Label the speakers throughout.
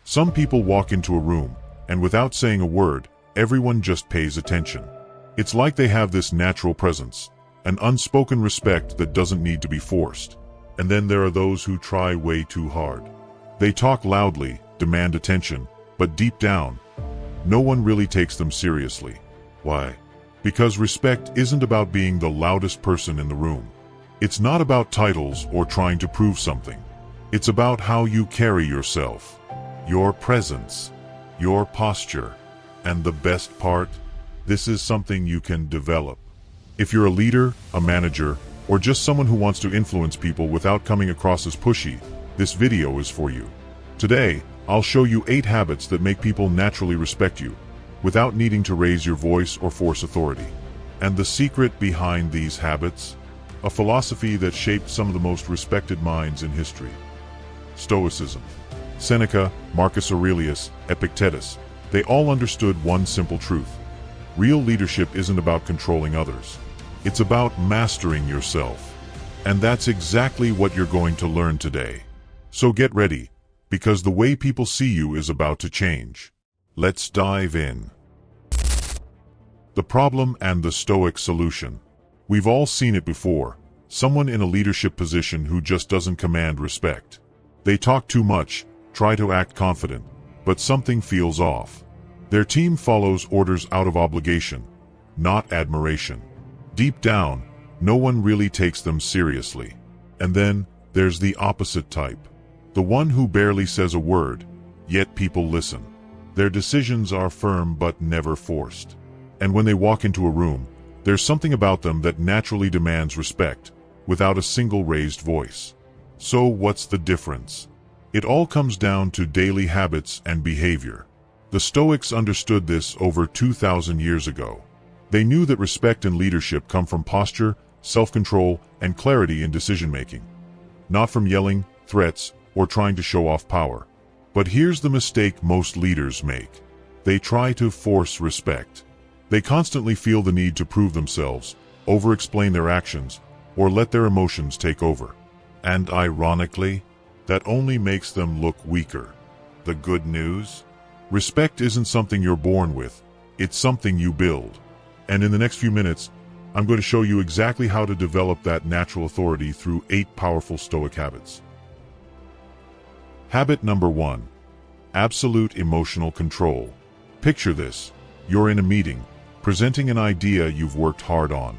Speaker 1: Some people walk into a room, and without saying a word, everyone just pays attention. It's like they have this natural presence, an unspoken respect that doesn't need to be forced. And then there are those who try way too hard. They talk loudly, demand attention, but deep down, no one really takes them seriously. Why? Because respect isn't about being the loudest person in the room. It's not about titles or trying to prove something. It's about how you carry yourself, your presence, your posture. And the best part? This is something you can develop. If you're a leader, a manager, or just someone who wants to influence people without coming across as pushy, this video is for you. Today, I'll show you 8 habits that make people naturally respect you, without needing to raise your voice or force authority. And the secret behind these habits? A philosophy that shaped some of the most respected minds in history. Stoicism. Seneca, Marcus Aurelius, Epictetus, they all understood one simple truth. Real leadership isn't about controlling others. It's about mastering yourself. And that's exactly what you're going to learn today. So get ready, because the way people see you is about to change. Let's dive in. The problem and the Stoic solution. We've all seen it before. Someone in a leadership position who just doesn't command respect. They talk too much, try to act confident, but something feels off. Their team follows orders out of obligation, not admiration. Deep down, no one really takes them seriously. And then, there's the opposite type. The one who barely says a word, yet people listen. Their decisions are firm but never forced. And when they walk into a room, there's something about them that naturally demands respect, without a single raised voice. So what's the difference? It all comes down to daily habits and behavior. The Stoics understood this over 2,000 years ago. They knew that respect and leadership come from posture, self-control, and clarity in decision-making. Not from yelling, threats, or trying to show off power. But here's the mistake most leaders make. They try to force respect. They constantly feel the need to prove themselves, over-explain their actions, or let their emotions take over. And ironically, that only makes them look weaker. The good news? Respect isn't something you're born with, it's something you build. And in the next few minutes, I'm going to show you exactly how to develop that natural authority through 8 powerful Stoic habits. Habit number 1. Absolute emotional control. Picture this. You're in a meeting, presenting an idea you've worked hard on.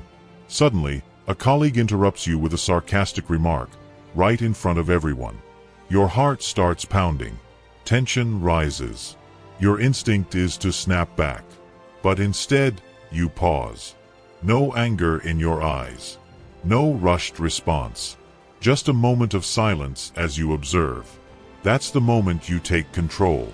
Speaker 1: Suddenly, a colleague interrupts you with a sarcastic remark, right in front of everyone. Your heart starts pounding. Tension rises. Your instinct is to snap back. But instead, you pause. No anger in your eyes. No rushed response. Just a moment of silence as you observe. That's the moment you take control.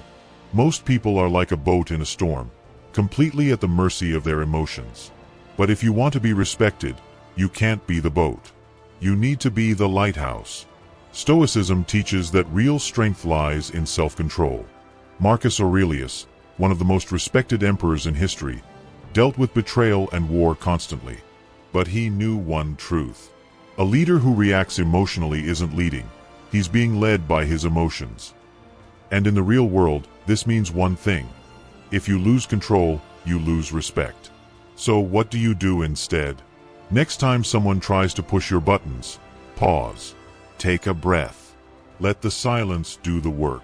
Speaker 1: Most people are like a boat in a storm, completely at the mercy of their emotions. But if you want to be respected, you can't be the boat. You need to be the lighthouse. Stoicism teaches that real strength lies in self-control. Marcus Aurelius, one of the most respected emperors in history, dealt with betrayal and war constantly. But he knew one truth. A leader who reacts emotionally isn't leading. He's being led by his emotions. And in the real world, this means one thing. If you lose control, you lose respect. So what do you do instead? Next time someone tries to push your buttons, pause. Take a breath. Let the silence do the work.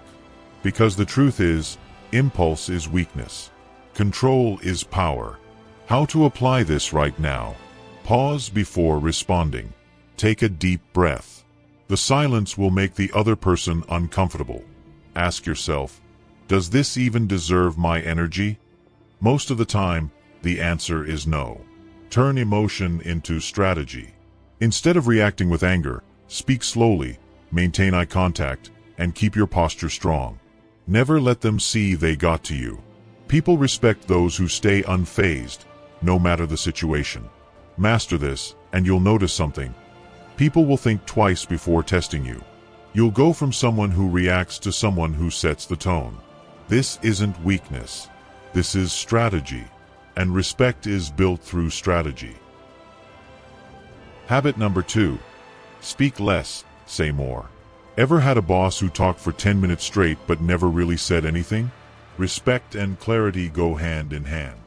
Speaker 1: Because the truth is, impulse is weakness. Control is power. How to apply this right now? Pause before responding. Take a deep breath. The silence will make the other person uncomfortable. Ask yourself, does this even deserve my energy? Most of the time, the answer is no. Turn emotion into strategy. Instead of reacting with anger, speak slowly, maintain eye contact, and keep your posture strong. Never let them see they got to you. People respect those who stay unfazed, no matter the situation. Master this, and you'll notice something. People will think twice before testing you. You'll go from someone who reacts to someone who sets the tone. This isn't weakness. This is strategy. And respect is built through strategy. Habit number 2. Speak less, say more. Ever had a boss who talked for 10 minutes straight but never really said anything? Respect and clarity go hand in hand.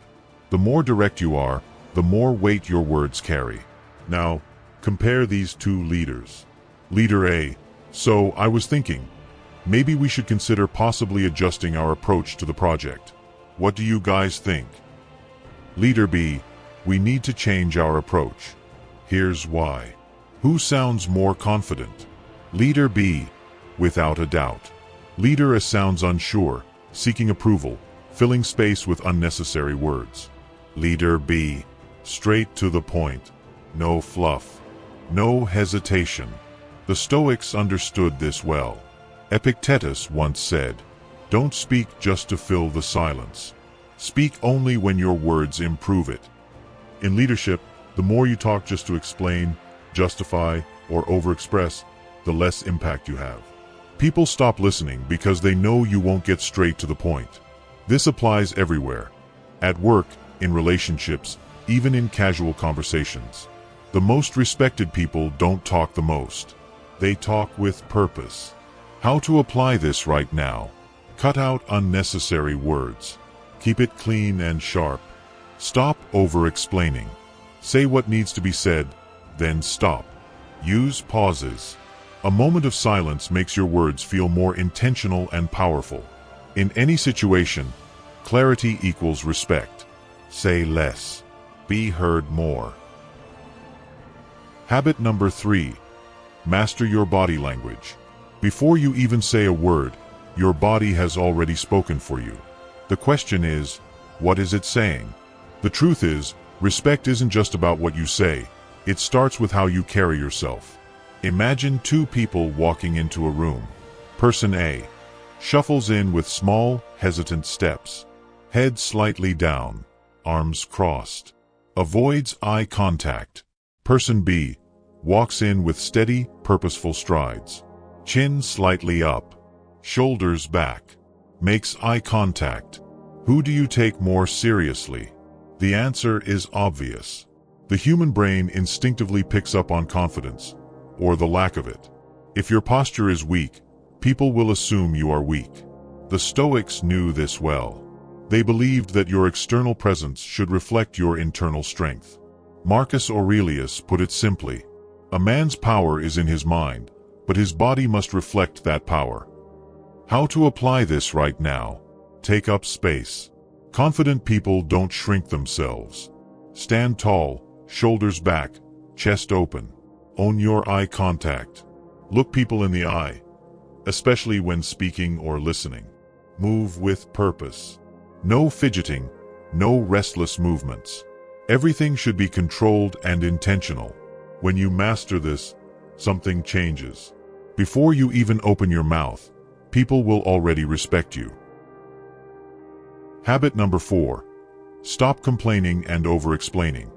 Speaker 1: The more direct you are, the more weight your words carry. Now, compare these two leaders. Leader A: so I was thinking, maybe we should consider possibly adjusting our approach to the project. What do you guys think? Leader B: we need to change our approach. Here's why. Who sounds more confident? Leader B: without a doubt. Leader A sounds unsure, seeking approval, filling space with unnecessary words. Leader B: straight to the point. No fluff. No hesitation. The Stoics understood this well. Epictetus once said, "Don't speak just to fill the silence. Speak only when your words improve it." In leadership, the more you talk just to explain, justify, or overexpress, the less impact you have. People stop listening because they know you won't get straight to the point. This applies everywhere. At work, in relationships, even in casual conversations. The most respected people don't talk the most. They talk with purpose. How to apply this right now? Cut out unnecessary words. Keep it clean and sharp. Stop over-explaining. Say what needs to be said, then stop. Use pauses. A moment of silence makes your words feel more intentional and powerful. In any situation, clarity equals respect. Say less. Be heard more. Habit number 3. Master your body language. Before you even say a word, your body has already spoken for you. The question is, what is it saying? The truth is, respect isn't just about what you say. It starts with how you carry yourself. Imagine two people walking into a room. Person A shuffles in with small, hesitant steps. Head slightly down, arms crossed. Avoids eye contact. Person B walks in with steady, purposeful strides. Chin slightly up, shoulders back. Makes eye contact. Who do you take more seriously? The answer is obvious. The human brain instinctively picks up on confidence, or the lack of it. If your posture is weak, people will assume you are weak. The Stoics knew this well. They believed that your external presence should reflect your internal strength. Marcus Aurelius put it simply, a man's power is in his mind, but his body must reflect that power. How to apply this right now? Take up space. Confident people don't shrink themselves. Stand tall, shoulders back, chest open. Own your eye contact. Look people in the eye, especially when speaking or listening. Move with purpose. No fidgeting, no restless movements. Everything should be controlled and intentional. When you master this, something changes. Before you even open your mouth, people will already respect you. Habit number 4. Stop complaining and over-explaining.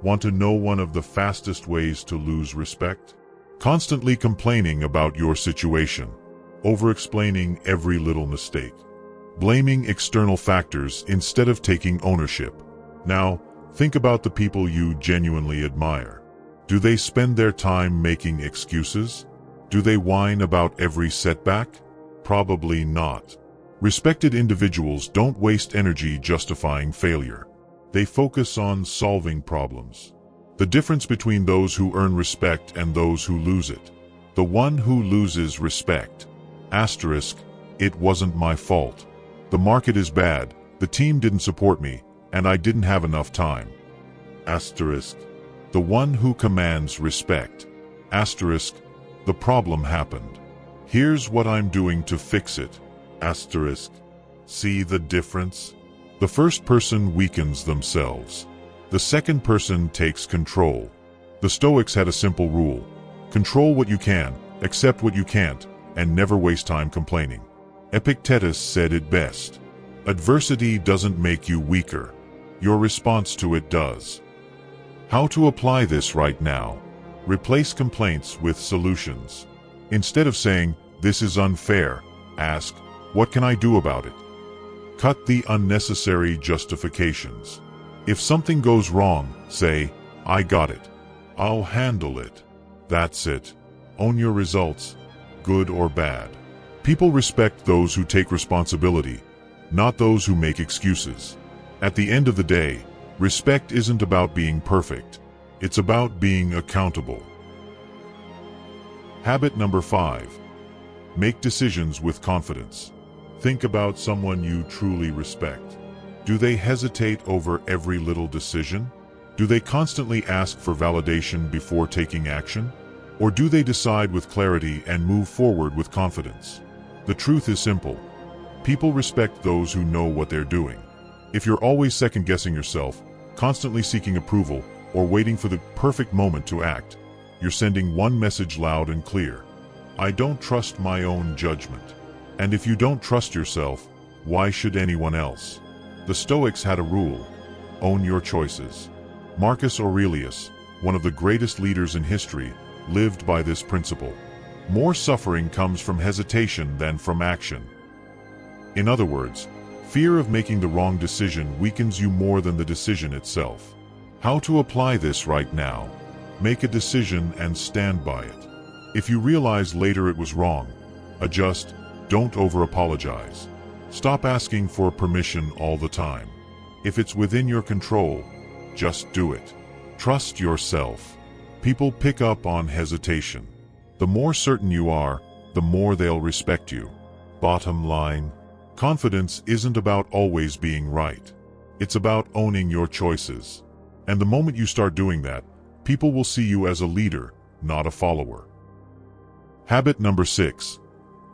Speaker 1: Want to know one of the fastest ways to lose respect? Constantly complaining about your situation. Over-explaining every little mistake. Blaming external factors instead of taking ownership. Now, think about the people you genuinely admire. Do they spend their time making excuses? Do they whine about every setback? Probably not. Respected individuals don't waste energy justifying failure. They focus on solving problems. The difference between those who earn respect and those who lose it. The one who loses respect. Asterisk, it wasn't my fault. The market is bad, the team didn't support me, and I didn't have enough time. Asterisk, the one who commands respect. Asterisk, the problem happened. Here's what I'm doing to fix it. Asterisk, see the difference? The first person weakens themselves. The second person takes control. The Stoics had a simple rule. Control what you can, accept what you can't, and never waste time complaining. Epictetus said it best. Adversity doesn't make you weaker. Your response to it does. How to apply this right now? Replace complaints with solutions. Instead of saying, "This is unfair," ask, "What can I do about it?" Cut the unnecessary justifications. If something goes wrong, say, "I got it. I'll handle it." That's it. Own your results. good or bad. People respect those who take responsibility, not those who make excuses. At the end of the day, respect isn't about being perfect. It's about being accountable. Habit number 5. Make decisions with confidence. Think about someone you truly respect. Do they hesitate over every little decision? Do they constantly ask for validation before taking action? Or do they decide with clarity and move forward with confidence? The truth is simple. People respect those who know what they're doing. If you're always second-guessing yourself, constantly seeking approval, or waiting for the perfect moment to act, you're sending one message loud and clear. I don't trust my own judgment. And if you don't trust yourself, why should anyone else? The Stoics had a rule: own your choices. Marcus Aurelius, one of the greatest leaders in history, lived by this principle. More suffering comes from hesitation than from action. In other words, fear of making the wrong decision weakens you more than the decision itself. How to apply this right now? Make a decision and stand by it. If you realize later it was wrong, adjust. Don't over-apologize. Stop asking for permission all the time. If it's within your control, just do it. Trust yourself. People pick up on hesitation. The more certain you are, the more they'll respect you. Bottom line, confidence isn't about always being right. It's about owning your choices. And the moment you start doing that, people will see you as a leader, not a follower. Habit number 6.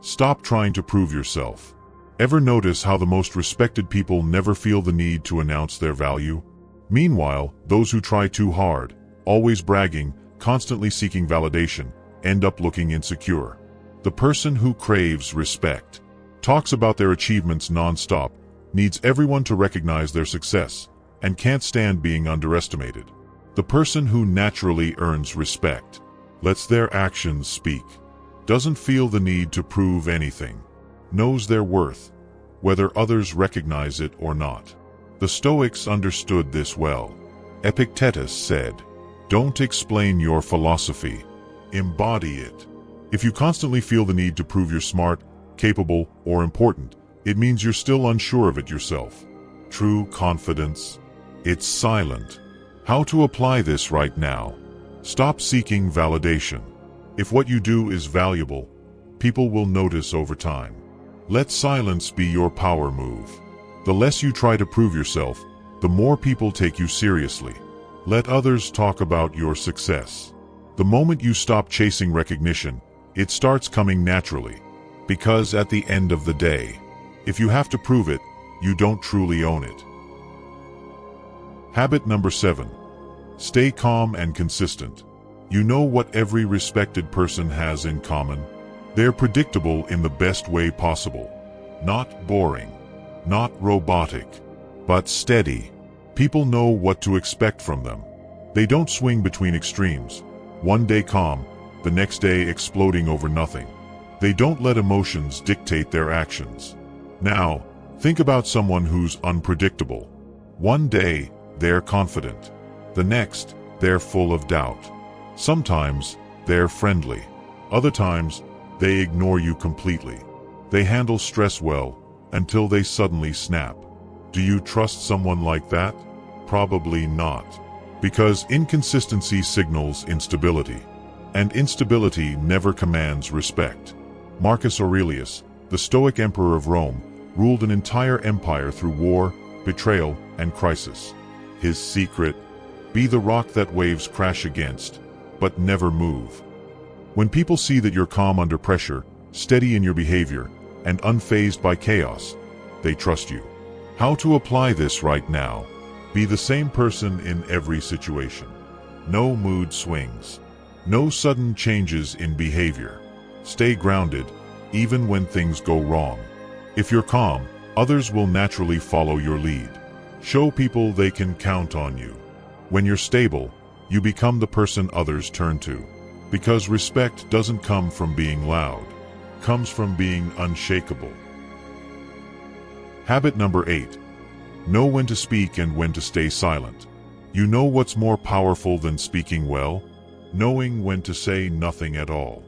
Speaker 1: Stop trying to prove yourself. Ever notice how the most respected people never feel the need to announce their value? Meanwhile, those who try too hard, always bragging, constantly seeking validation, end up looking insecure. The person who craves respect, talks about their achievements non-stop, needs everyone to recognize their success, and can't stand being underestimated. The person who naturally earns respect, lets their actions speak, doesn't feel the need to prove anything, knows their worth, whether others recognize it or not. The Stoics understood this well. Epictetus said, "Don't explain your philosophy, embody it." If you constantly feel the need to prove you're smart, capable, or important, it means you're still unsure of it yourself. True confidence, it's silent. How to apply this right now? Stop seeking validation. If what you do is valuable, people will notice over time. Let silence be your power move. The less you try to prove yourself, the more people take you seriously. Let others talk about your success. The moment you stop chasing recognition, it starts coming naturally. Because at the end of the day, if you have to prove it, you don't truly own it. Habit number 7. Stay calm and consistent. You know what every respected person has in common? They're predictable in the best way possible. Not boring, not robotic, but steady. People know what to expect from them. They don't swing between extremes, one day calm, the next day exploding over nothing. They don't let emotions dictate their actions. Now, think about someone who's unpredictable. One day, they're confident. The next, they're full of doubt. Sometimes, they're friendly. Other times, they ignore you completely. They handle stress well, until they suddenly snap. Do you trust someone like that? Probably not. Because inconsistency signals instability. And instability never commands respect. Marcus Aurelius, the Stoic emperor of Rome, ruled an entire empire through war, betrayal, and crisis. His secret: be the rock that waves crash against, but never move. When people see that you're calm under pressure, steady in your behavior, and unfazed by chaos, they trust you. How to apply this right now? Be the same person in every situation. No mood swings. No sudden changes in behavior. Stay grounded, even when things go wrong. If you're calm, others will naturally follow your lead. Show people they can count on you. When you're stable, you become the person others turn to. Because respect doesn't come from being loud. It comes from being unshakable. Habit number 8. Know when to speak and when to stay silent. You know what's more powerful than speaking well? Knowing when to say nothing at all.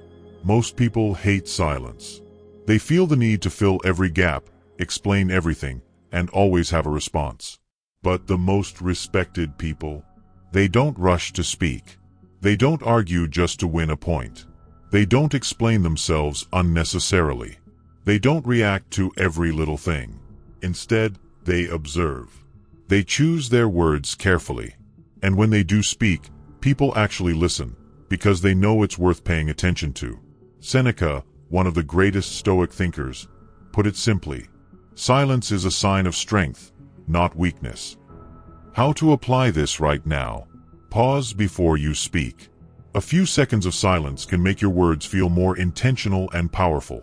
Speaker 1: Most people hate silence. They feel the need to fill every gap, explain everything, and always have a response. But the most respected people, they don't rush to speak. They don't argue just to win a point. They don't explain themselves unnecessarily. They don't react to every little thing. Instead, they observe. They choose their words carefully. And when they do speak, people actually listen, because they know it's worth paying attention to. Seneca, one of the greatest Stoic thinkers, put it simply: silence is a sign of strength, not weakness. How to apply this right now? Pause before you speak. A few seconds of silence can make your words feel more intentional and powerful.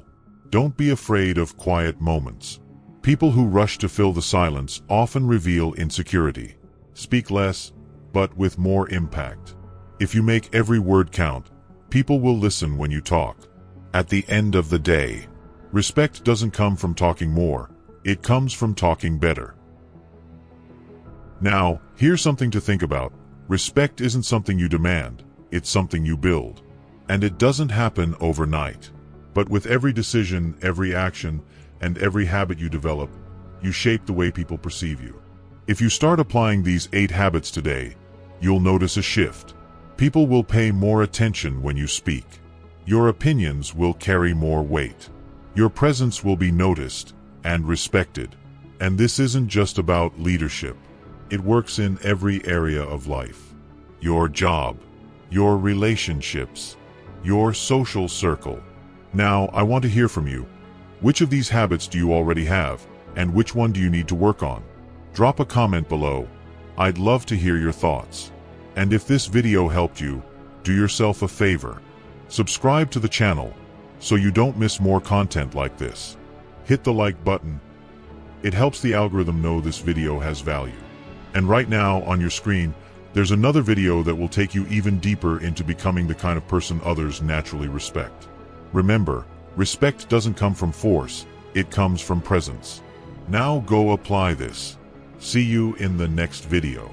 Speaker 1: Don't be afraid of quiet moments. People who rush to fill the silence often reveal insecurity. Speak less, but with more impact. If you make every word count, people will listen when you talk. At the end of the day, respect doesn't come from talking more, it comes from talking better. Now, here's something to think about. Respect isn't something you demand, it's something you build. And it doesn't happen overnight. But with every decision, every action, and every habit you develop, you shape the way people perceive you. If you start applying these 8 habits today, you'll notice a shift. People will pay more attention when you speak. Your opinions will carry more weight. Your presence will be noticed and respected. And this isn't just about leadership. It works in every area of life. Your job, your relationships, your social circle. Now, I want to hear from you. Which of these habits do you already have, and which one do you need to work on? Drop a comment below. I'd love to hear your thoughts. And if this video helped you, do yourself a favor. Subscribe to the channel so you don't miss more content like this. Hit the like button. It helps the algorithm know this video has value. And right now on your screen, there's another video that will take you even deeper into becoming the kind of person others naturally respect. Remember, respect doesn't come from force, it comes from presence. Now go apply this. See you in the next video.